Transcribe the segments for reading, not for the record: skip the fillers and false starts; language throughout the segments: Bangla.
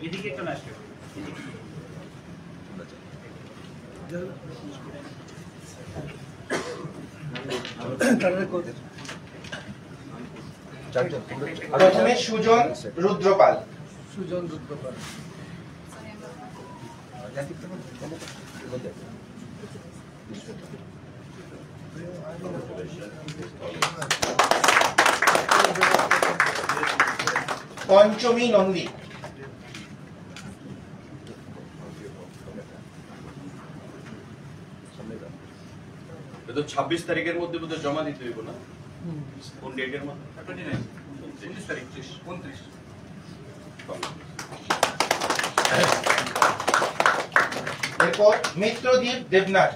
এদিকে চলে আসবে। প্রথমে সুজন রুদ্রপাল। পঞ্চমী নন্দী। তো 26 তারিখের মধ্যে বোধহয় জমা দিতে হইব না? কোন ডেটের মধ্যে? 29 তারিখ 29। এরপর মিত্রদীপ দেবনাথ।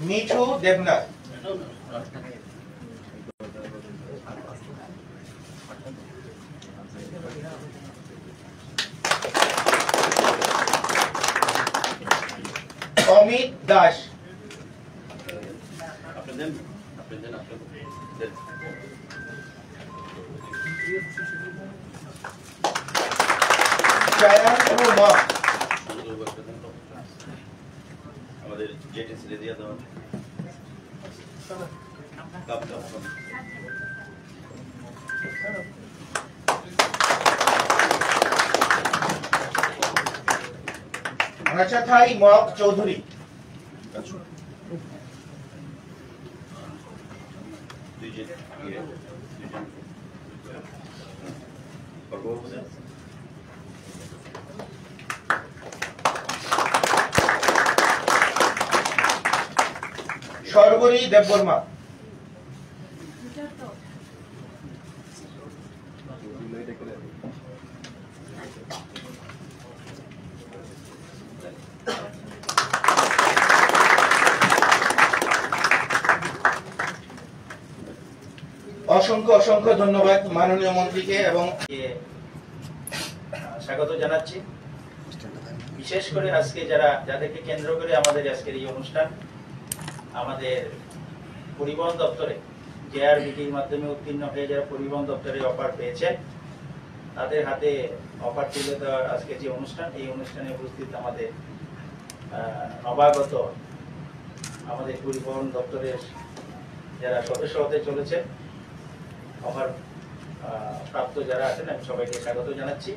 মিঠু দেবনাথ। অমিত দাস। আমাদের জেটে ছেড়ে দিয়ে দেওয়া রাচাথাই মক চৌধুরী। সর্বরী দেববর্মা। অসংখ্য অসংখ্য ধন্যবাদ মাননীয় মন্ত্রীকে এবং স্বাগত জানাচ্ছি। বিশেষ করে আজকে যাদেরকে কেন্দ্র করে আমাদের আজকের এই অনুষ্ঠান, আমাদের পরিবহন দপ্তরে জেআরবিটির মাধ্যমে উত্তীর্ণ হয়ে যারা পরিবহন দপ্তরে অফার পেয়েছেন তাদের হাতে অফার তুলে দেওয়ার আজকে যে অনুষ্ঠান, এই অনুষ্ঠানে উপস্থিত আমাদের নবাগত আমাদের পরিবহন দপ্তরের যারা সদস্য হতে চলেছে, অফার প্রাপ্ত যারা আছেন, আমি সবাইকে স্বাগত জানাচ্ছি।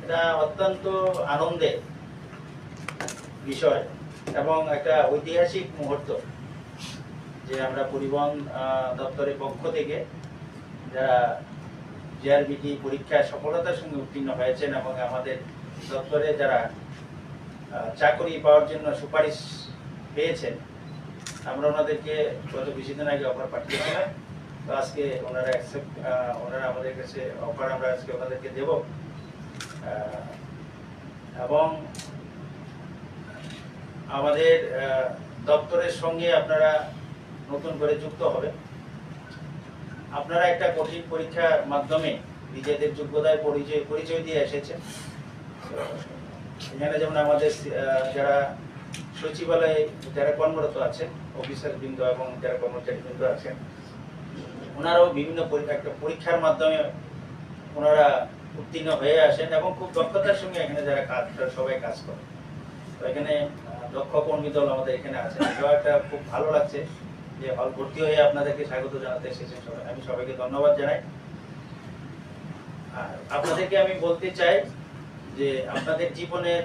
এটা অত্যন্ত আনন্দের বিষয় এবং একটা ঐতিহাসিক মুহূর্ত যে আমরা পরিবহন দপ্তরের পক্ষ থেকে যারা জেআরবিটি পরীক্ষায় সফলতার সঙ্গে উত্তীর্ণ হয়েছেন এবং আমাদের দপ্তরে যারা চাকরি পাওয়ার জন্য সুপারিশ পেয়েছেন, আমরা ওনাদেরকে গত কিছুদিন আগে অফার পাঠিয়েছিলাম। তো আজকে ওনারা আমাদের কাছে অফার আমরা আজকে ওনাদেরকে দেব এবং আমাদের দপ্তরের সঙ্গে আপনারা নতুন করে যুক্ত হবে। আপনারা একটা কঠিন পরীক্ষার মাধ্যমে নিজেদের যোগ্যতায় পরিচয় দিয়ে এসেছেন। এখানে যেমন আমাদের যারা সচিবালয়ে যারা কর্মরত আছেন, অফিসার বৃন্দ এবং যারা কর্মচারী বৃন্দ আছেন, ওনারাও বিভিন্ন একটা পরীক্ষার মাধ্যমে ওনারা উত্তীর্ণ হয়ে আসেন এবং খুব দক্ষতার সঙ্গে এখানে যারা সবাই কাজ করে। তো এখানে দক্ষ কর্মী দল আমাদের এখানে আছে। এটাও একটা খুব ভালো লাগছে যে হল ভর্তি হয়ে আপনাদেরকে স্বাগত জানাতে এসেছেন। আমি সবাইকে ধন্যবাদ জানাই। আর আপনাদেরকে আমি বলতে চাই যে আপনাদের জীবনের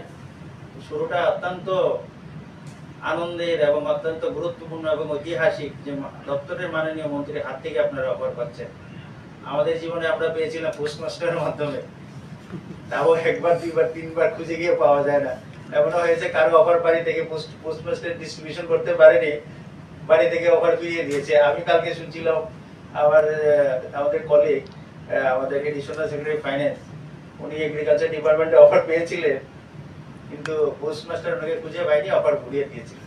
শুরুটা অত্যন্ত আনন্দের এবং অত্যন্ত গুরুত্বপূর্ণ এবং ঐতিহাসিক যে দপ্তরের মাননীয় মন্ত্রীর হাত থেকে আপনারা অফার পাচ্ছেন। আমাদের জীবনে আমরা পেয়েছিলাম পোস্টমাস্টারের মাধ্যমে, তাও একবার দুইবার তিনবার খুঁজে গিয়ে পাওয়া যায় না। এমনও হয়েছে কারো অফার বাড়ি থেকে পোস্টমাস্টার ডিস্ট্রিবিউশন করতে পারেনি, বাড়ি থেকে অফার ফিরিয়ে দিয়েছে। আমি কালকে শুনছিলাম আমাদের কলিগ, আমাদের এডিশনাল সেক্রেটারি ফাইন্যান্স, উনি এগ্রিকালচার ডিপার্টমেন্টে অফার পেয়েছিলেন কিন্তু পোস্টমাস্টার ওনাকে খুঁজে পায়নি, অফার ঘুরিয়ে দিয়েছিলেন।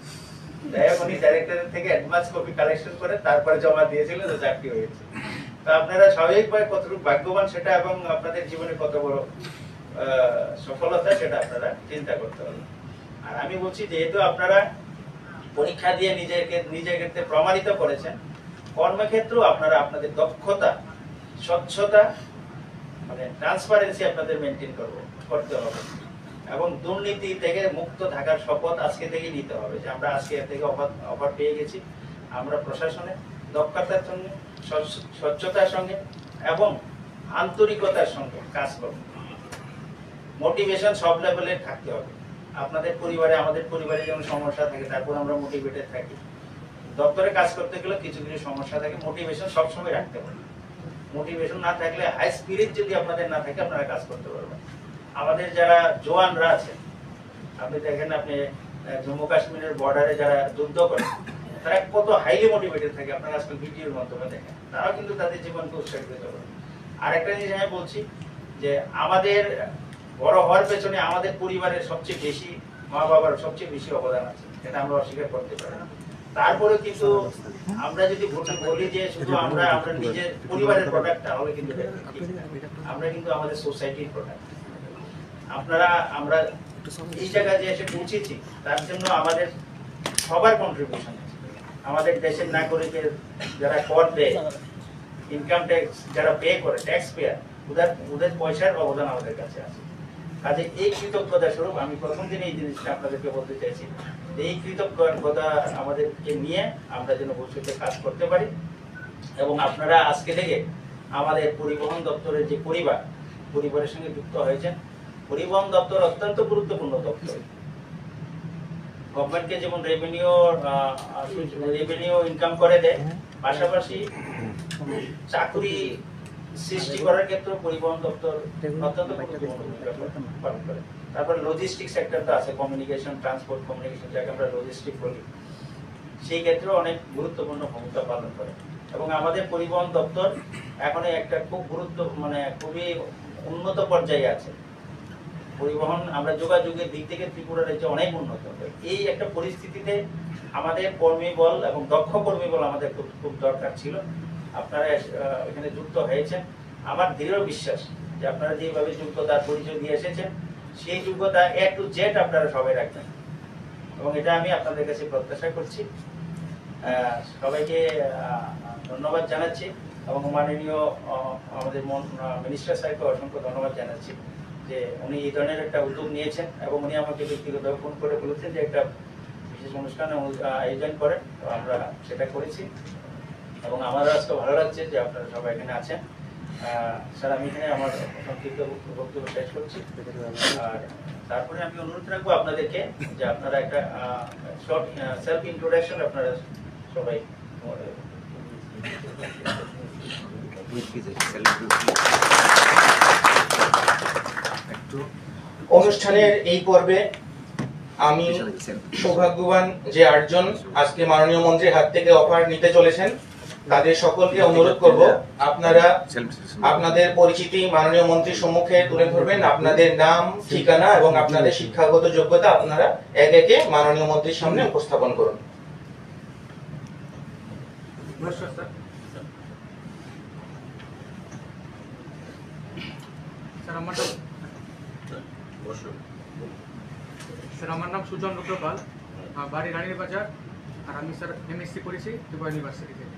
যাই হোক, উনি ডাইরেক্টরের থেকে অ্যাডভান্স কপি কালেকশন করে তারপরে জমা দিয়েছিলেন, তো চাকরি হয়েছে। তো আপনারা স্বাভাবিকভাবে কতটুকু ভাগ্যবান সেটা এবং আপনাদের জীবনে কত বড় সফলতা সেটা আপনারা চিন্তা করতে হবে। আর আমি বলছি যেহেতু আপনারা পরীক্ষা দিয়ে নিজেকে প্রমাণিত করেছেন, কর্মক্ষেত্রেও আপনারা আপনাদের দক্ষতা, স্বচ্ছতা, মানে ট্রান্সপারেন্সি আপনাদের মেনটেন করতে হবে এবং দুর্নীতি থেকে মুক্ত থাকার শপথ আজকে থেকেই নিতে হবে যে আমরা আজকে থেকে অফার পেয়ে গেছি। আমরা প্রশাসনে দক্ষতার সঙ্গে, স্বচ্ছতার সঙ্গে এবং আন্তরিকতার সঙ্গে কাজ করব। মোটিভেশন সব লেভেলে থাকতে হবে। আপনাদের পরিবারে, আমাদের পরিবারে যেমন সমস্যা থাকে, তারপর আমরা মোটিভেটেড থাকি। দপ্তরে কাজ করতে গেলে কিছু কিছু সমস্যা থাকে, মোটিভেশন সবসময় রাখতে হবে। মোটিভেশন না থাকলে, হাই স্পিরিট যদি আপনাদের না থাকে, আপনারা কাজ করতে পারবেন। আমাদের যারা জওয়ানরা আছেন, আপনি দেখেন, আপনি জম্মু কাশ্মীরের বর্ডারে যারা যুদ্ধ করে, তারা কত হাইলি মোটিভেটেড থাকে, আপনারা আজকাল ভিডিওর মাধ্যমে দেখেন। তারাও কিন্তু তাদের জীবনকে উৎসাহিত করে। আরেকটা জিনিস আমি বলছি যে আমাদের বড় হওয়ার পেছনে আমাদের পরিবারের সবচেয়ে বেশি, মা বাবার সবচেয়ে বেশি অবদান আছে, এটা আমরা অস্বীকার করতে পারি না। তারপরে কিন্তু আমরা যদি বলি যে শুধু আমরা নিজের পরিবারের প্রোডাক্ট, তাহলে কিন্তু আমরা কিন্তু আমাদের সোসাইটির প্রোডাক্ট। আমরা এই জায়গায় যে এসে পৌঁছেছি, তার জন্য আমাদের সবার কন্ট্রিবিউশন আছে। আমাদের দেশের নাগরিকের যারা কর দেয়, ইনকাম ট্যাক্স যারা পে করে, ট্যাক্স পেয়ার, ওদের পয়সার অবদান আমাদের কাছে আছে। কাজে এই কৃতজ্ঞতা স্বরূপ আমি প্রথম দিন এই জিনিসটা আপনাদেরকে বলতে চাইছি, এই কৃতজ্ঞতা আমাদেরকে নিয়ে আমরা যেন ভবিষ্যতে কাজ করতে পারি। এবং আপনারা আজকে থেকে আমাদের পরিবহন দপ্তরের যে পরিবারের সঙ্গে যুক্ত হয়েছেন। পরিবহন দপ্তর অত্যন্ত গুরুত্বপূর্ণ দপ্তর। গভর্নমেন্টকে যেমন রেভিনিউ ইনকাম করে দেয়, পাশাপাশি চাকরি সৃষ্টি করার ক্ষেত্রে পরিবহন দপ্তর অত্যন্ত গুরুত্বপূর্ণ ভূমিকা পালন করে। তারপর লজিস্টিক সেক্টর তো আছে, কমিউনিকেশন, ট্রান্সপোর্ট কমিউনিকেশন, যাকে আমরা লজিস্টিক বলি, সেই ক্ষেত্রে অনেক গুরুত্বপূর্ণ ভূমিকা পালন করে। এবং আমাদের পরিবহন দপ্তর এখন একটা খুব খুবই উন্নত পর্যায়ে আছে। পরিবহন, আমরা যোগাযোগের দিক থেকে ত্রিপুরা রাজ্য অনেক উন্নত। এই একটা পরিস্থিতিতে আমাদের কর্মীবল এবং দক্ষ কর্মীবল আমাদের খুব দরকার ছিল। আপনারা এখানে যুক্ত হয়েছেন। আমার দৃঢ় বিশ্বাস যে আপনারা যেভাবে যোগ্যতার পরিচয় দিয়ে এসেছেন, সেই যোগ্যতা A to Z আপনারা সবাই রাখবেন এবং এটা আমি আপনাদের কাছে প্রত্যাশা করছি। সবাইকে ধন্যবাদ জানাচ্ছি এবং মাননীয় আমাদের মিনিস্টার স্যারকে অসংখ্য ধন্যবাদ জানাচ্ছি যে উনি এই ধরনের একটা উদ্যোগ নিয়েছেন এবং উনি আমাকে ব্যক্তিগতভাবে ফোন করে বলেছেন যে একটা বিশেষ অনুষ্ঠানে আয়োজন করেন। তো আমরা সেটা করেছি এবং আমারও আজকে ভালো লাগছে যে আপনারা সবাই এখানে আছেন। স্যার, আমি এখানে আমার সংক্ষিপ্ত বক্তব্য শেষ করছি। আর তারপরে আমি অনুরোধ রাখবো আপনাদেরকে যে আপনারা একটা শর্ট সেলফ ইন্ট্রোডাকশন আপনারা সবাই। অনুষ্ঠানের এই পর্বে আমি সৌভাগ্যবান যে 8 জন আজকে মাননীয় মন্ত্রীর হাত থেকে অফার নিতে চলেছেন, তাদের সকলকে অনুরোধ করব আপনারা আপনাদের পরিচিতি মাননীয় মন্ত্রীর সম্মুখে তুলে ধরবেন। আপনাদের নাম, ঠিকানা এবং আপনাদের শিক্ষাগত যোগ্যতা আপনারা একে একে মাননীয় মন্ত্রীর সামনে উপস্থাপন করুন। স্যার, আমার নাম সুজন রুদ্রপাল, বাড়ি রানীর বাজার, আর আমি স্যার MSc করেছি ত্রিপুরা ইউনিভার্সিটি থেকে।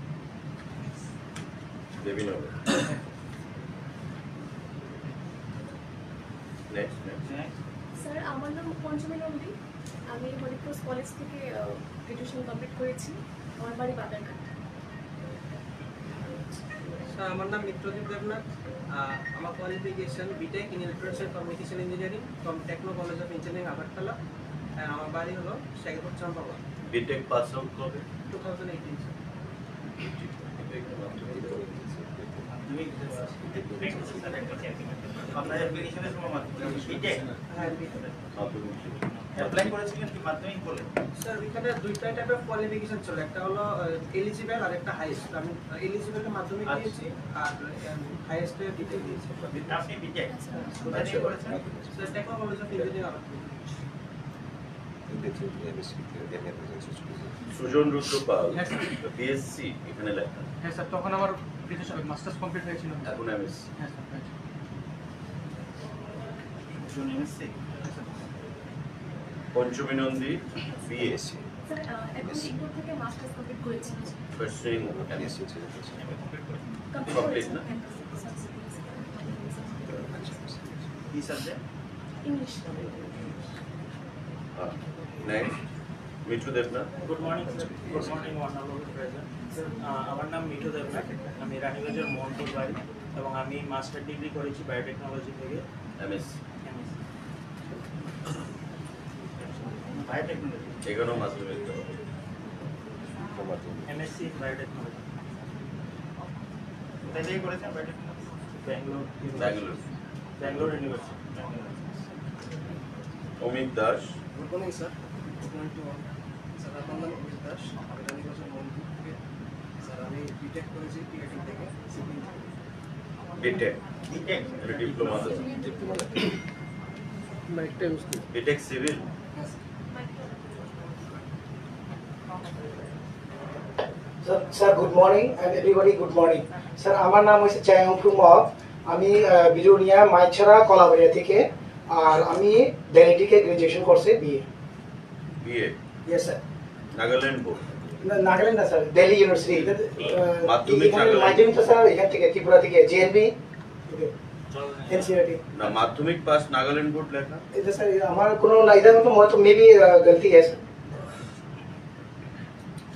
স্যার, আমার নাম পঞ্চমী নন্দী, আমি হরিক্রস কলেজ থেকে গ্রাজুয়েশন কমপ্লিট করেছি। আমার বাড়ি বাদারঘাট। স্যার, আমার নাম মিত্রদীপ দেবনাথ, আমার qualification BTech in electronics and communication engineering from Techno College of Engineering Agartala. আমার বাড়ি হলো Shekhpur Champaban. BTech pass out কবে? 2018 স্যার। আপনার অ্যাপ্লিকেশনের সময় বিটেক অ্যাপ্লাই করেছিলেন কি মাধ্যমিক বলে? স্যার, এখানে দুইটা টাইপের কোয়ালিফিকেশন ছিল, একটা হলো এলিজিবল আর একটা হাইয়েস্ট। আমি এলিজিবলের মাধ্যমিক দিয়েছি আর হাইয়েস্টে বিটেক দিয়েছি। আপনি বিটেক কোথায় থেকে করেছেন? Sir, Techno College of Engineering Agartala. Sujan Rudrapal, হ্যাঁ স্যার। BSc এখানে লেখা, হ্যাঁ স্যার, তখন আমার মাস্টার্স কমপ্লিট হয়েছিল। এখন MSc। হ্যাঁ স্যার, পঞ্চমী নন্দী বিএ স্যার এখন ইগনোর থেকে মাস্টার্স কমপ্লিট করেছি। পার্সুইং কমপ্লিট Complete করেছি। না? কি subject? English. Next Mithu Debnath good morning sir, good morning honourable president sir. আমার নাম মিঠু দেবনাথ, আমি রানীগঞ্জের মোহনপুর বাড়ি এবং আমি মাস্টার ডিগ্রি করেছি বায়োটেকনোলজি থেকে। MSc biotechnology. এখানেও মাধ্যমিক দেওয়া এমএসসি বায়োটেকনোলজি, কোথায় থেকে করেছেন biotechnology? Bangalore Bangalore Bangalore university. Amit Das good morning sir, good morning to all. Sir আমার নাম অমিত দাস, আমি রানীগঞ্জের মন্দির থেকে। স্যার আমি বিটেক করেছি টিআইটি থেকে civil BTech BTech. Diploma BTech civil sir good morning and everybody good morning. Sir আমার নাম হচ্ছে চায়ংফু মগ, আমি বিরুনিয়া মাইছড়া কলাবাড়িয়া থেকে, আর আমি দিল্লি থেকে গ্রাজুয়েশন করছি BA. BA yes sir. Nagaland board Nagaland না স্যার, দিল্লি ইউনিভার্সিটি। মাধ্যমিক নাগাল্যান্ড। মাধ্যমিক তো স্যার এখান থেকে ত্রিপুরা থেকে জেএনবি एनसीईआरटी। না মাধ্যমিক পাস নাগাল্যান্ড বোর্ড লেখা इधर सर हमारा कोनो इधर तो मे बी गलती है सर,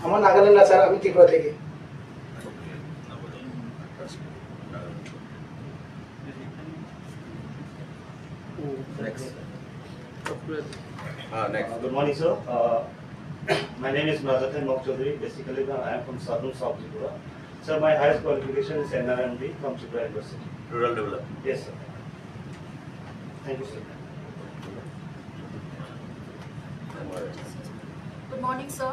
हमारा नागालैंड ना सर, अभी त्रिपुरा থেকে। Next Good morning, sir. My name is Nazathan Mok Chaudhary. Basically, I am from Southern South Tripura. Sir, my highest qualification is NRMD from Tripura University. Rural development Yes, sir. Thank you, sir. Good morning, sir.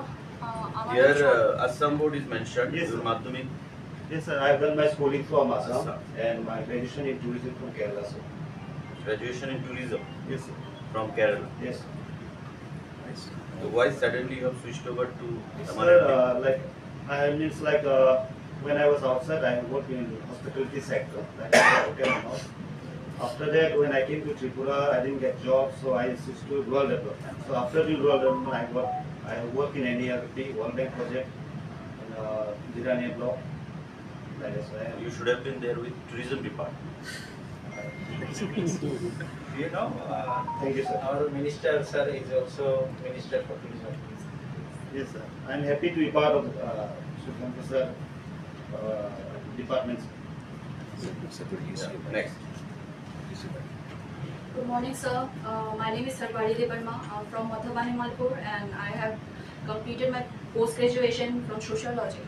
Here Assam board is mentioned. Yes, Your sir. madhyamik Yes, sir. I have done my schooling from Assam Assam. and my graduation in tourism from Kerala, sir. graduation in tourism Yes, sir. from Kerala. Yes, sir. So why suddenly you have switched over to Sir, like I means like when I was outside, I worked in hospitality sector, like hotel and all. After that, when I came to Tripura, I didn't get job, so I switched to rural development. So after the rural development, I work in NERP, World Bank project, in Jirania block. That is why. You should have been there with tourism department. You know, Thank you, sir. our minister, sir, is also minister for tourism. Yes, sir. I'm happy to be part of Shukanta sir department. Next. Good morning, sir. My name is Sarvari Devarma. I'm from Mathabani Malpur, and I have completed my post-graduation from sociology.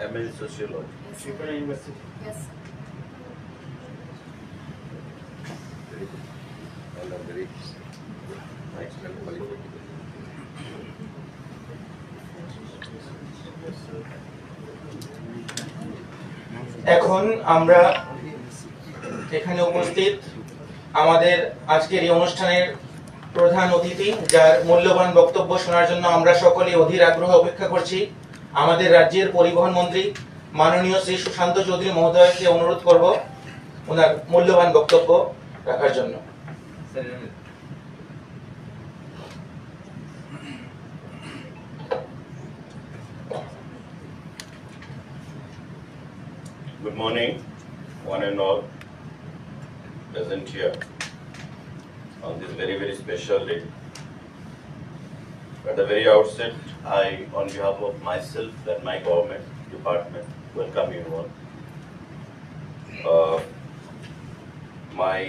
ML sociology. Yes, sir. Tripura University. Yes, sir. Very nice qualification. এখন আমরা এখানে উপস্থিত আমাদের আজকের এই অনুষ্ঠানের প্রধান অতিথি, যার মূল্যবান বক্তব্য শোনার জন্য আমরা সকলে অধীর আগ্রহে অপেক্ষা করছি, আমাদের রাজ্যের পরিবহন মন্ত্রী মাননীয় শ্রী সুশান্ত চৌধুরী মহোদয়কে অনুরোধ করব ওনার মূল্যবান বক্তব্য রাখার জন্য। Good morning, one and all present here on this very, very special day. At the very outset, I, on behalf of myself and my government department, welcome you all. My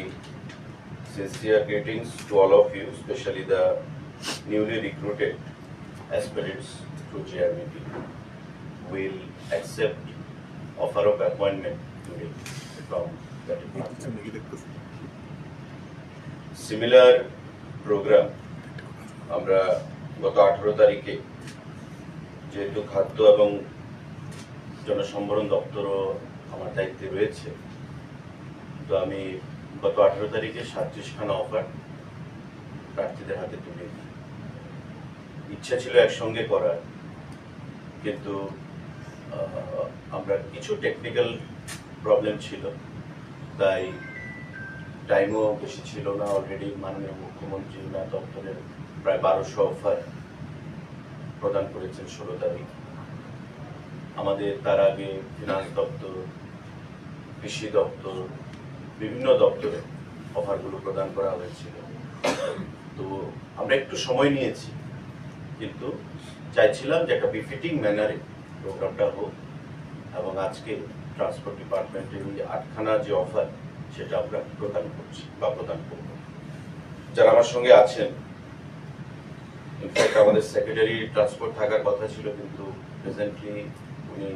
sincere greetings to all of you, especially the newly recruited aspirants to JRBP. Will accept offer of appointment today from the department. Similar program আমরা গত 18 তারিখে যেহেতু খাদ্য এবং জনসম্ভরণ দপ্তরও আমার দায়িত্বে রয়েছে, তো আমি গত 18 তারিখে 37খানা অফার প্রার্থীদের হাতে তুলে দিই। ইচ্ছা ছিল একসঙ্গে করার, কিন্তু আমরা কিছু টেকনিক্যাল প্রবলেম ছিল, তাই টাইমও বেশি ছিল না, অলরেডি মাননীয় মুখ্যমন্ত্রী না দপ্তরের প্রায় 1200 অফার প্রদান করেছেন 16 তারিখ। আমাদের তার আগে ফিনান্স দপ্তর, কৃষি দপ্তর, বিভিন্ন দপ্তরে অফারগুলো প্রদান করা হয়েছিল। তো আমরা একটু সময় নিয়েছি, কিন্তু চাইছিলাম যে একটা বিফিটিং ম্যানারে প্রোগ্রামটা হোক, এবং আজকে ট্রান্সপোর্ট ডিপার্টমেন্টের এই 8খানা যে অফার সেটা আমরা প্রদান করছি বা প্রদান করব। যারা আমার সঙ্গে আছেন, ইনফ্যাক্ট আমাদের সেক্রেটারি ট্রান্সপোর্ট থাকার কথা ছিল, কিন্তু প্রেজেন্টলি উনি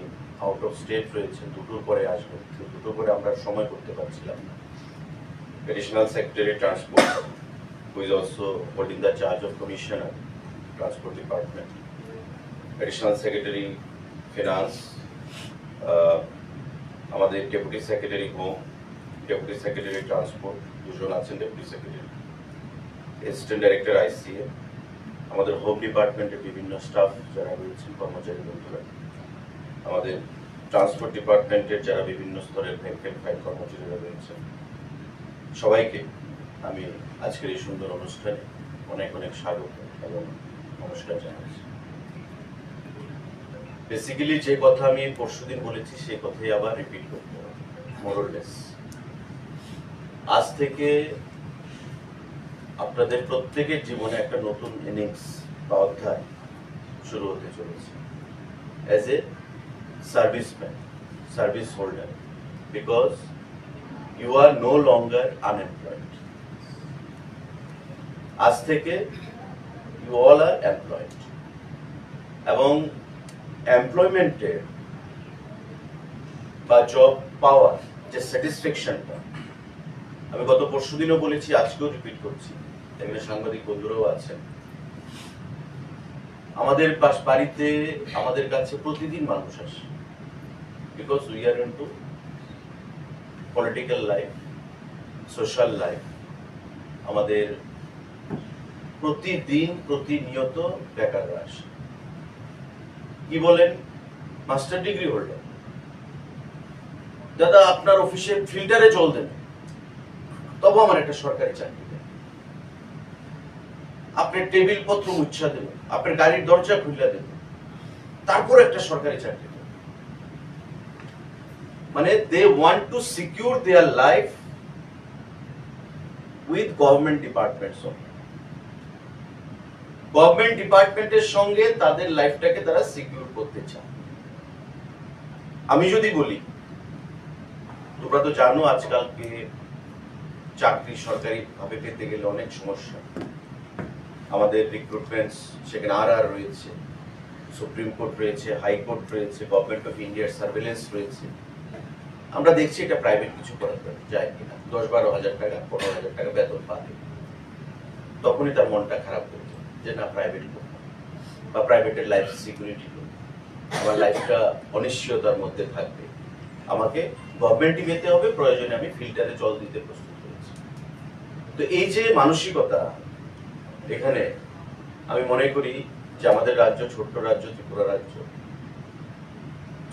আউট অফ স্টেট রয়েছেন, দুটোর পরে আসবেন, দুটোর পরে আমরা সময় করতে পারছিলাম না। Additional secretary transport, who is also holding the charge of Commissioner, Transport Department, Additional Secretary Finance, আমাদের Deputy Secretary Home, Deputy Secretary Transport, দুজন আছেন Deputy Secretary, Assistant Director ICA, আমাদের হোম ডিপার্টমেন্টের বিভিন্ন স্টাফ যারা রয়েছেন, কর্মচারী বন্ধুরা, আমাদের ট্রান্সপোর্ট ডিপার্টমেন্টের যারা বিভিন্ন স্তরের ভেরিফাইড ফাইল কর্মচারীরা রয়েছেন, সবাইকে আমি আজকের এই সুন্দর অনুষ্ঠানে অনেক অনেক স্বাগত এবং নমস্কার জানাচ্ছি। বেসিক্যালি যে কথা আমি পরশুদিন বলেছি সেই কথাই আবার রিপিট করতে হবে, মোরলেস। আজ থেকে আপনাদের প্রত্যেকের জীবনে একটা নতুন ইনিংস বা অধ্যায় শুরু হতে চলেছে as a serviceman, service holder, because you are no longer unemployed. আজ থেকে ইউ অল আর এমপ্লয়েড, এবং এমপ্লয়মেন্টের বা জব পাওয়ার যে স্যাটিসফ্যাকশনটা, আমি গত পরশুদিনও বলেছি, আজকেও রিপিট করছি, এখানে সাংবাদিক বন্ধুরাও আছেন। আমাদের বাড়িতে আমাদের কাছে প্রতিদিন মানুষ আসে, because we are into political life, social life. আমাদের প্রতিদিন প্রতিনিয়ত বেকাররা আসে। কি বলেন? মাস্টার ডিগ্রি হোল্ডার, দাদা আপনার অফিসে ফিল্টারে জল দেন, তবু আমার একটা সরকারি চাকরি দেন। আপনার টেবিল পত্র মুচ্ছা দেবেন, আপনার গাড়ির দরজা খুলে দেবেন, তারপর একটা সরকারি চাকরি দেন। মানে they want to secure their life with government departments. Government ডিপার্টমেন্টের সঙ্গে তাদের লাইফটাকে তারা সিকিউর করতে চায়। আমি যদি বলি, তোমরা তো জানো আজকালকে চাকরি সরকারি ভাবে পেতে গেলে অনেক সমস্যা। আমাদের রিক্রুটমেন্ট সেখানে আর রয়েছে, সুপ্রিম কোর্ট রয়েছে, হাইকোর্ট রয়েছে, গভর্নমেন্ট অফ ইন্ডিয়ার সার্ভেলেন্স রয়েছে। আমরা দেখছি এটা প্রাইভেট কিছু করা যায় কিনা, 10-12 হাজার টাকা, 15 হাজার টাকা বেতন পাবে, তখনই তার মনটা খারাপ করবে যে না প্রাইভেট করব, বা প্রাইভেটের লাইফ সিকিউরিটি করব, আমার লাইফটা অনিশ্চয়তার মধ্যে থাকবে, আমাকে গভর্নমেন্টই পেতে হবে, প্রয়োজনে আমি ফিল্টারে জল দিতে প্রস্তুত হয়েছি। তো এই যে মানসিকতা, এখানে আমি মনে করি যে আমাদের রাজ্য ছোট্ট রাজ্য, ত্রিপুরা রাজ্য,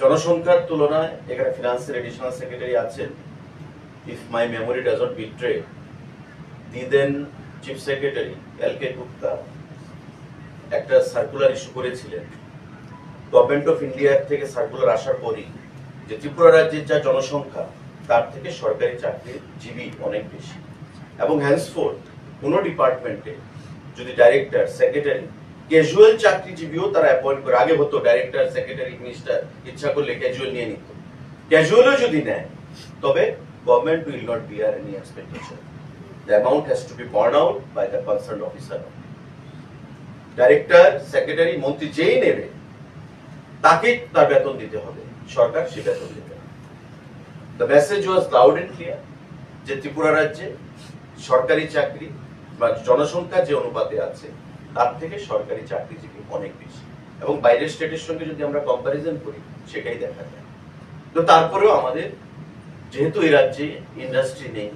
জনসংখ্যার তুলনায় এখানে ফিনান্সের এডিশনাল সেক্রেটারি আছেন, if my memory does not betray, the then chief secretary L K. Gupta একটা সার্কুলার ইস্যু করেছিলেন। গভর্নমেন্ট অফ ইন্ডিয়ার থেকে সার্কুলার আসার পরই যে ত্রিপুরা রাজ্যের যা জনসংখ্যা, তার থেকে সরকারি চাকরিজীবী অনেক বেশি, এবং হ্যান্সফোর্থ কোনো ডিপার্টমেন্টে যদি ডাইরেক্টর, সেক্রেটারি, ক্যাজুয়াল চাকরিজীবীও তারা অ্যাপয়েন্ট করে। আগে হতো ডাইরেক্টর, সেক্রেটারি, মিনিস্টার ইচ্ছা করলে ক্যাজুয়াল নিয়ে নিত, ক্যাজুয়ালও যদি নেয় তবে government will not bear any expenditure, the amount has to be borne out by the concern officer. Director, secretary, মন্ত্রী যেই নেবে তাকে তার বেতন দিতে হবে, সরকার সে বেতন দেবে। The message was loud and clear যে ত্রিপুরা রাজ্যে সরকারি চাকরি বা জনসংখ্যা যে অনুপাতে আছে তার থেকে সরকারি চাকরিজীবী অনেক বেশি, এবং বাইরের স্টেটের সঙ্গে যদি আমরা কম্পারিজন করি সেটাই দেখা যায়। তো তারপরেও আমাদের যেহেতু এই রাজ্যে ইন্ডাস্ট্রি নেই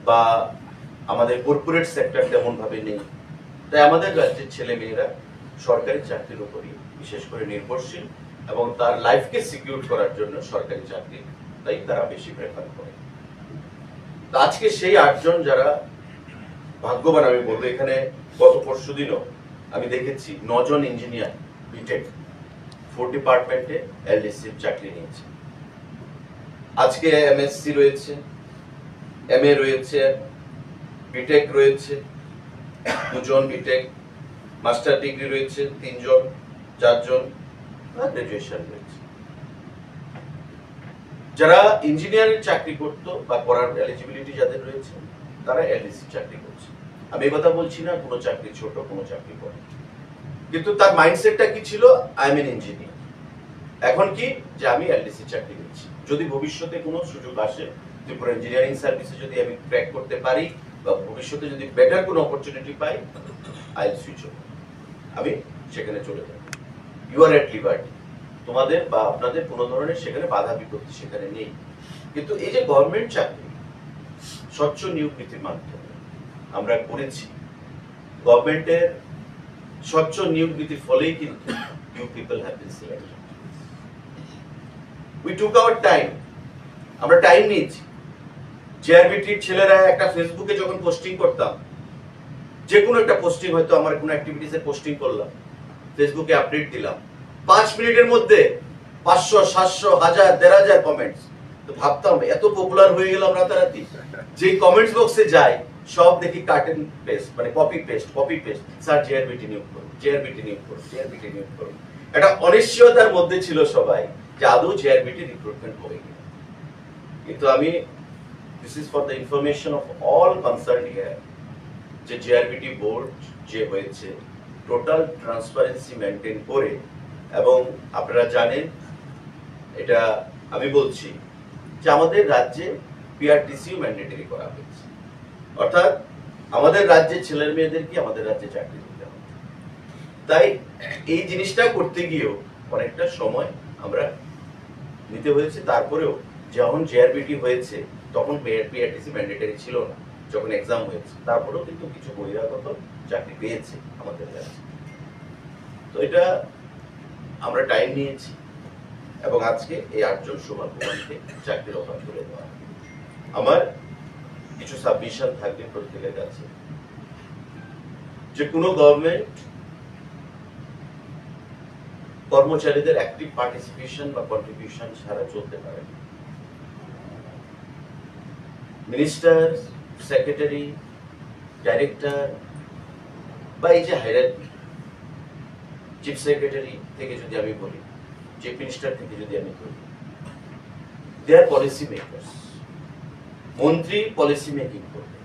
বা আমাদের কর্পোরেট সেক্টর তেমন ভাবে নেই, তাই আমাদের রাজ্যের ছেলে মেয়েরা সরকারি চাকরির উপরই বিশেষ করে নির্ভরশীল, এবং তার লাইফকে সিকিউর করার জন্য সরকারি চাকরি তাই তারা বেশি প্রেফার করে। আজকে সেই 8 জন যারা ভাগ্যবান আমি বলবো, এখানে গত পরশুদিনও আমি দেখেছি 9 জন ইঞ্জিনিয়ার বিটেক 4 ডিপার্টমেন্টে এলডিসির চাকরি নিয়েছে। আজকে এমএসসি রয়েছে, এমএ রয়েছে, বিটেক রয়েছে 2 জন, বিটেক মাস্টার ডিগ্রি রয়েছে 3 জন, 4 জন, গ্রাজুয়েশন রয়েছে। যারা ইঞ্জিনিয়ারিং চাকরি করতো বা করার এলিজিবিলিটি যাদের রয়েছে তারা এলডিসি চাকরি করছে। আমি এই কথা বলছি না কোনো চাকরি ছোট, কোনো চাকরি বড়, কিন্তু তার মাইন্ডসেটটা কি ছিল, আই এম এন ইঞ্জিনিয়ার। এখন কি যে আমি এলডিসি চাকরি নিচ্ছি, যদি ভবিষ্যতে কোনো সুযোগ আসে ত্রিপুরা ইঞ্জিনিয়ারিং সার্ভিসে যদি আমি ক্র্যাক করতে পারি বা ভবিষ্যতে যদি বেটার কোনো opportunity pi, I will switch over, আমি সেখানে চলে যাব। ইউ আর এট লিবার্টি, তোমাদের বা আপনাদের কোনো ধরনের সেখানে বাধা বিপত্তি সেখানে নেই। কিন্তু এই যে গভর্নমেন্ট চাকরি স্বচ্ছ নিয়োগ নীতির মাধ্যমে আমরা করেছি, গভর্নমেন্টের স্বচ্ছ নিয়োগ নীতির ফলেই কিন্তু you people have been selected. We took our time, আমরা টাইম নিয়েছি। জেআরবিটির ছেলেরা একটা ফেসবুকে যখন পোস্টিং করতাম, যে কোনো একটা পোস্টিং, হয়তো আমার কোনো অ্যাক্টিভিটিসে পোস্টিং করলাম, ফেসবুকে আপডেট দিলাম, 5 মিনিটের মধ্যে 500, 700, 1000, 1500 কমেন্টস। তো ভাবতাম এত পপুলার হয়ে গেলাম রাতারাতি, যে কমেন্টস বক্সে যাই সব দেখি কাট এন্ড পেস্ট, মানে কপি পেস্ট, স্যার জেআরবিটি নিয়োগ করুন, জেআরবিটি নিয়োগ করুন, জেআরবিটি নিয়োগ করুন। এটা অনিশ্চয়তার মধ্যে ছিল সবাই যে আদৌ জেআরবিটি রিক্রুটমেন্ট হবে কিনা। কিন্তু আমি, this is for the information of all concern here, যে জেআরবিটি বোর্ড যে হয়েছে টোটাল ট্রান্সপারেন্সি মেনটেন করে, এবং আপনারা জানেন এটা আমি বলছি যে আমাদের রাজ্যে পিআরটিসিও ম্যান্ডেটরি করা হয়েছে, অর্থাৎ আমাদের রাজ্যের ছেলে মেয়েদেরকে আমাদের রাজ্যে চাকরি দিতে হবে। তাই এই জিনিসটা করতে গিয়েও অনেকটা সময় আমরা নিতে হয়েছে। তারপরেও যখন জেআরবিটি হয়েছে তখন পিআরটিসি ম্যান্ডেটরি ছিল না, যখন এক্সাম হয়েছে, তারপরেও কিন্তু কিছু বহিরাগত চাকরি পেয়েছে আমাদের রাজ্যে। তো এটা আমরা টাইম নিয়েছি, এবং আজকে এই 8 জন সৌভাগ্যবানকে চাকরির অফার করে দেওয়া। আমার কিছু সাবমিশন থাকবে প্রত্যেকের কাছে, যে কোনো গভর্নমেন্ট কর্মচারীদের অ্যাক্টিভ পার্টিসিপেশন বা কন্ট্রিবিউশন ছাড়া চলতে পারে না। মিনিস্টার, সেক্রেটারি, ডাইরেক্টর বা এই যে হায়ারার্কি, চিফ সেক্রেটারি থেকে যদি আমি বলি, চিফ মিনিস্টার থেকে যদি আমি বলি, দে আর পলিসি মেকার্স। মন্ত্রী পলিসি মেকিং করবে,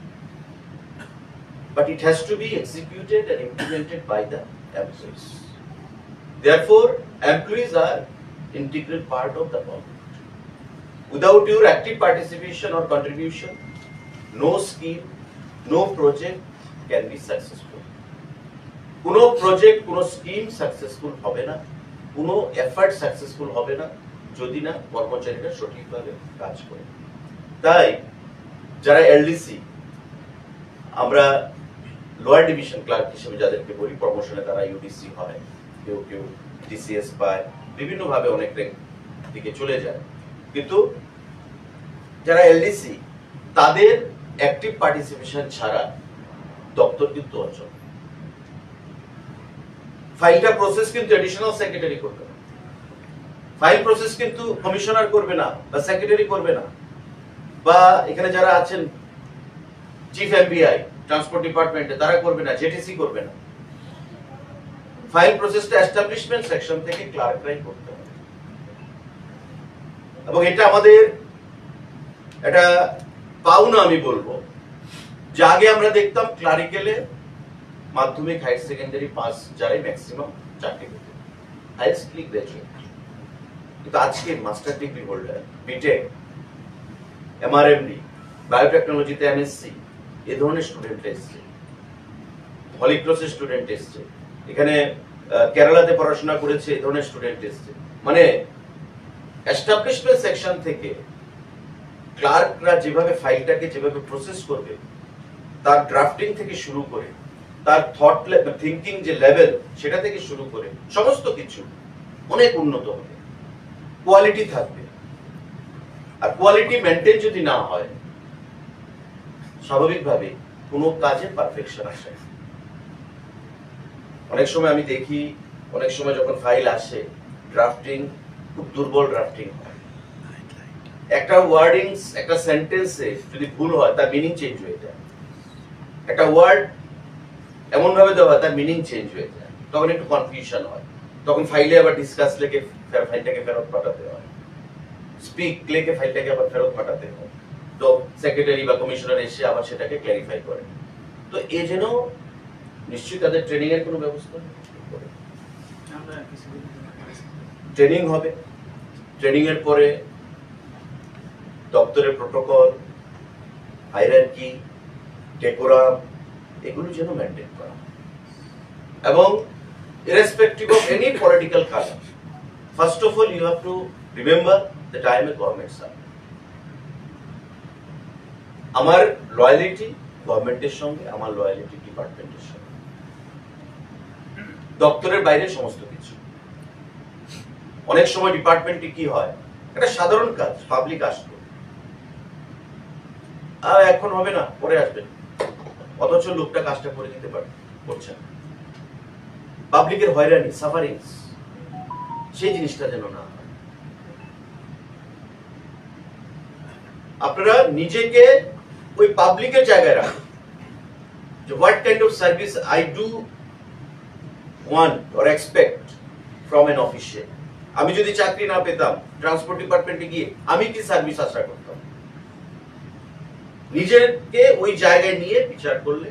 but it has to be executed and implemented by the employees. Therefore, employees are integral part of the government. Without your active participation or contribution, no scheme, no project can be successful. কোনো প্রজেক্ট, কোনো স্কিম সাকসেসফুল হবে না, কোনো এফার্ট সাকসেসফুল হবে না যদি না কর্মচারীরা সঠিকভাবে কাজ করে। তাই যারা এলডিসি, আমরা লোয়ার ডিভিশন ক্লার্ক হিসেবে যাদেরকে বলি, প্রমোশনে তারা ইউডিসি হয়, কেউ কেউ টিসিএস পায়, বিভিন্ন ভাবে অনেক দিকে চলে যায়। কিন্তু যারা এলডিসি, তাদের অ্যাক্টিভ পার্টিসিপেশন ছাড়া দপ্তর কিন্তু অচল। ফাইলটা প্রসেস কিন্তু এডিশনাল সেক্রেটারি করবে না, ফাইল প্রসেস কিন্তু কমিশনার করবে না বা সেক্রেটারি করবে না, বা এখানে যারা আছেন চিফ এমবিআই ট্রান্সপোর্ট ডিপার্টমেন্টে তারা করবে না, জেটিসি করবে না। ফাইল প্রসেসটা এস্টাবলিশমেন্ট সেকশন থেকে ক্লার্করাই করতে হবে। এবং এটা আমাদের এটা পাওনা আমি বলবো, যে আগে আমরা দেখতাম ক্লারিক্যালে মাধ্যমিক, হায়ার সেকেন্ডারি পাস যারাই ম্যাক্সিমাম চাকরি করত, হাইয়েস্টলি গ্রাজুয়েট। কিন্তু আজকে মাস্টার ডিগ্রি হোল্ডার, বিটেক, এমআরএমডি, বায়োটেকনোলজিতে এমএসসি, এই ধরনের স্টুডেন্ট এসছে, হলিক্রসের স্টুডেন্ট এসছে, এখানে কেরালাতে পড়াশোনা করেছে এই ধরনের স্টুডেন্ট এসছে। মানে এস্টাবলিশমেন্ট সেকশন থেকে ক্লার্করা যেভাবে ফাইলটাকে যেভাবে প্রসেস করবে, তার ড্রাফটিং থেকে শুরু করে তার থট থিঙ্কিং যে লেভেল সেটা থেকে শুরু করে সমস্ত কিছু অনেক উন্নত হবে, কোয়ালিটি থাকবে। আর কোয়ালিটি মেনটেন যদি না হয় স্বাভাবিকভাবে কোনো কাজে পারফেকশন আসে না। অনেক সময় আমি দেখি, অনেক সময় যখন ফাইল আসে ড্রাফটিং খুব দুর্বল ড্রাফটিং হয়। একটা ওয়ার্ডিংস, একটা সেন্টেন্সে যদি ভুল হয় তার মিনিং চেঞ্জ হয়ে যায়। একটা ওয়ার্ড এমন ভাবে দেওয়া হয় তার মিনিং চেঞ্জ হয়ে যায়, তখন একটু কনফিউশন হয়। তখন ফাইলে আবার ডিসকাস লিখে ফাইলটাকে ফেরত পাঠাতে হয়, স্পিক লিখে ফাইলটাকে আবার ফেরত পাঠাতে হয়। তো সেক্রেটারি বা কমিশনার এসে আবার সেটাকে ক্ল্যারিফাই করে। তো এই জন্য নিশ্চয়ই তাদের ট্রেনিং এর কোনো ব্যবস্থা ট্রেনিং হবে। ট্রেনিং এর পরে দপ্তরের প্রোটোকল, হায়ারার্কি, ডেকোরাম এগুলো যেন মেনটেন করা, এবং irrespective of any political color, first of all you have to remember that I am a government servant. আমার লয়ালিটি গভর্নমেন্টের সঙ্গে, আমার লয়ালিটি ডিপার্টমেন্টের সঙ্গে, দপ্তরের বাইরে সমস্ত কিছু। অনেক সময় ডিপার্টমেন্টে কি হয়, একটা সাধারণ কাজ পাবলিক আসবে, আর এখন হবে না পরে আসবে, অথচ লোকটা কাজটা করে দিতে পারে, করছে না। পাবলিকের হয়রানি, সাফারিংস, সেই জিনিসটা যেন না হয়। আপনারা নিজেকে ওই পাবলিকের জায়গায় রাখুন, যে what kind of service I do want or expect from N official. আমি যদি চাকরি না পেতাম, ট্রান্সপোর্ট ডিপার্টমেন্টে গিয়ে আমি কি সার্ভিস আশা করতাম, নিজেকে ওই জায়গায় নিয়ে বিচার করলে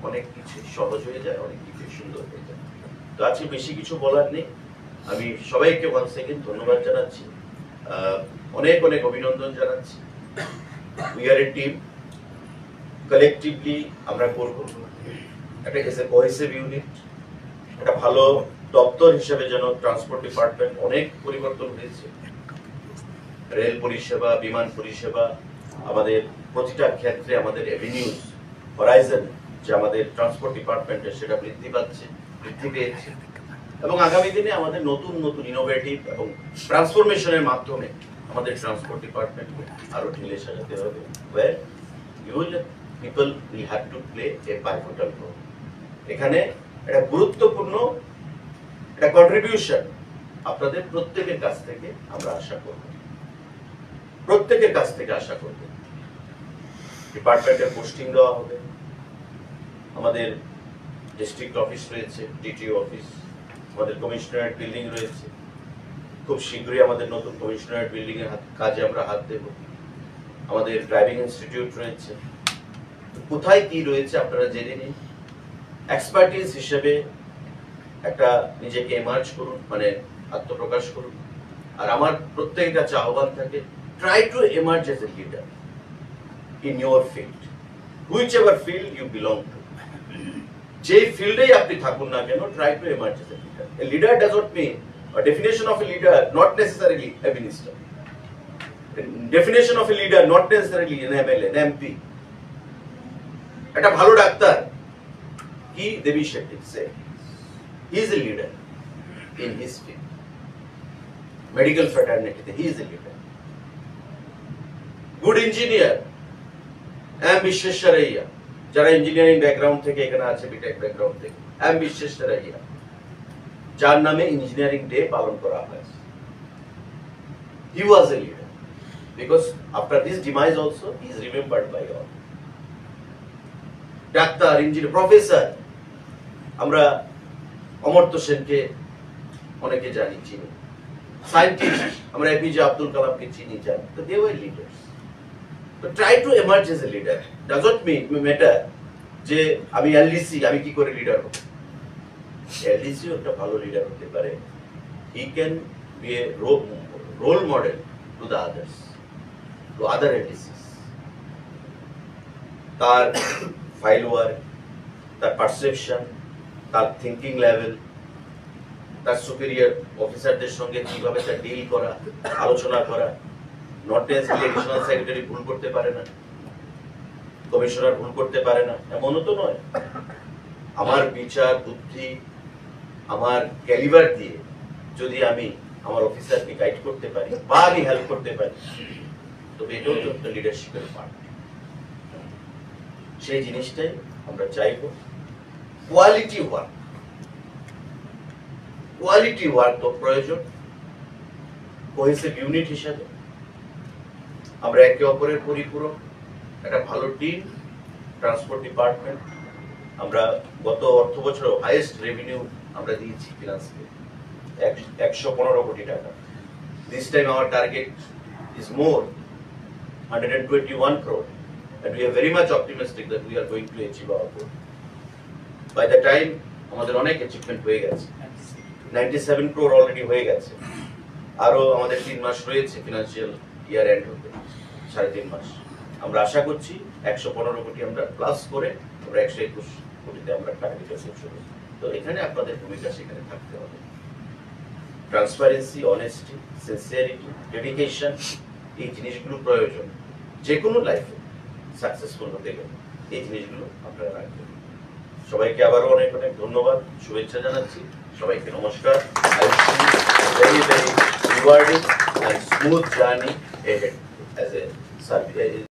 অনেক কিছু সহজ হয়ে যায়, অনেক কিছু সুন্দর হয়ে যায়। তো আজকে বেশি কিছু বলার নেই। আমি সবাইকে ওয়ান সেকেন্ড ধন্যবাদ জানাচ্ছি, অনেক অনেক অভিনন্দন জানাচ্ছি। We are A team, collectively আমরা করব একটা কোহেসিভ ইউনিট, একটা ভালো দপ্তর হিসেবে যেন ট্রান্সপোর্ট ডিপার্টমেন্ট অনেক পরিবর্তন হয়েছে। রেল পরিষেবা, বিমান পরিষেবা, আমাদের প্রতিটা ক্ষেত্রে আমাদের এভিনিউজ, হরাইজন যে আমাদের ট্রান্সপোর্ট ডিপার্টমেন্টের, সেটা বৃদ্ধি পেয়েছে, এবং আগামী দিনে আমাদের নতুন নতুন ইনোভেটিভ এবং ট্রান্সফরমেশনের মাধ্যমে আমাদের ট্রান্সপোর্ট ডিপার্টমেন্টকে আরো ঢেলে সাজাতে হবে, where you will people will have to play a pivotal role. এখানে একটা গুরুত্বপূর্ণ একটা কন্ট্রিবিউশন আপনাদের প্রত্যেকের কাছ থেকে আমরা আশা করব, প্রত্যেকের কাছ থেকে আশা করব। ডিপার্টমেন্টের পোস্টিং দেওয়া হবে, আমাদের ডিস্ট্রিক্ট অফিস রয়েছে, ডিটিও অফিস, আমাদের কমিশনারেট বিল্ডিং রয়েছে, খুব শীঘ্রই আমাদের নতুন কমিশনারেট বিল্ডিং এর কাজে আমরা হাত দেব। আমাদের ড্রাইভিং ইনস্টিটিউট রয়েছে, কোথায় কি রয়েছে আপনারা জেনে নিন। এক্সপার্টিস হিসেবে একটা নিজেকে এমার্জ করুন, মানে আত্মপ্রকাশ করুন। আর আমার প্রত্যেকের কাছে আহ্বান থাকে, try to emerge as a leader in your field, whichever field you belong to. যে ফিল্ডেই আপনি থাকুন না কেন, try to emerge as a leader. A leader does not mean, a definition of a leader not necessarily a minister, a definition of a leader not necessarily an MLA, an MP. একটা ভালো ডাক্তার কি দেবী শেট্টি সে, he is a leader in his field. Medical fraternity, he is a leader. Good engineer, M. Vishweswaraya, যারা ইঞ্জিনিয়ারিং ব্যাকগ্রাউন্ড থেকে এখানে আছে, বিটেক ব্যাকগ্রাউন্ড থেকে, M. Vishweswaraya, যার নামে ইঞ্জিনিয়ারিং ডে পালন করা হয়। He was a leader because after his demise also he is remembered by all. Doctor, engineer, professor, আমরা অমর্ত্য সেনকে অনেকে জানি, চিনি। সায়েন্টিস্ট, আমরা এপিজে আব্দুল কালামকে চিনি, জানি। তো they were leaders. So try to emerge as a leader. Doesn't mean matter যে আমি এলডিসি, আমি কি করে লিডার হব। এলডিসি একটা ভালো লিডার হতে পারে। He can be a role model to the others, to other LDCs. তার ফাইল ওয়ার্ক, তার পারসেপশন, তার থিঙ্কিং লেভেল, তার সুপিরিয়র অফিসারদের সঙ্গে কিভাবে তার ডিল করা, আলোচনা করা। নট নেসেসারিলি এডিশনাল সেক্রেটারি ভুল করতে পারে না, কমিশনার ভুল করতে পারে না, এমনও তো নয়। আমার বিচার বুদ্ধি, আমার ক্যালিবার দিয়ে যদি আমি আমার অফিসারকে গাইড করতে পারি বা আমি হেল্প করতে পারি, তবে এটাও তো একটা লিডারশিপের পার্ট। সেই জিনিসটাই আমরা চাইব। কোয়ালিটি ওয়ার্ক তো প্রয়োজন। কোহেসিভ ইউনিট হিসাবে আমরা একে অপরের পরিপূরক, একটা ভালো টিম। ট্রান্সপোর্ট ডিপার্টমেন্ট আমরা গত অর্থ বছর হাইয়েস্ট রেভিনিউ আমরা দিয়েছি ফিনান্সকে 115 কোটি টাকা। This time our target is more, 121 crore, and we are very much optimistic that we are going to achieve our goal. By the time আমাদের অনেক অ্যাচিভমেন্ট হয়ে গেছে, 97 crore অলরেডি হয়ে গেছে। আরো আমাদের 3 মাস রয়েছে ফিনান্সিয়াল ইয়ার এন্ড হতে, 3.5 মাস। আমরা আশা করছি 115 কোটি আমরা প্লাস করে আমরা 121 কোটিতে আমরা টার্গেট অ্যাচিভ করব। তো এখানে আপনাদের ভূমিকা সেখানে থাকতে হবে। ট্রান্সপারেন্সি, অনেস্টি, সিনসিয়ারিটি, ডেডিকেশন, এই জিনিসগুলো প্রয়োজন যে কোনো লাইফে সাকসেসফুল হতে গেলে। এই জিনিসগুলো আপনারা রাখবেন। সবাইকে আবারও অনেক অনেক ধন্যবাদ, শুভেচ্ছা জানাচ্ছি। সবাইকে নমস্কার। I wish you a very, very rewarding and smooth journey ahead as a service.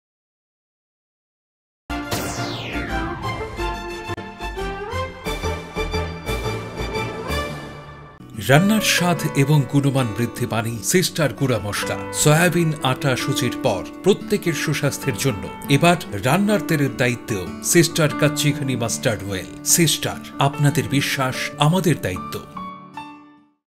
রান্নার স্বাদ এবং গুণমান বৃদ্ধি পানি সিস্টার গুঁড়া মশলা। সয়াবিন আটা সুজির পর প্রত্যেকের সুস্বাস্থ্যের জন্য এবার রান্নার তেলের দায়িত্বেও sister kachi ghani mustard oil. Sister, আপনাদের বিশ্বাস আমাদের দায়িত্ব।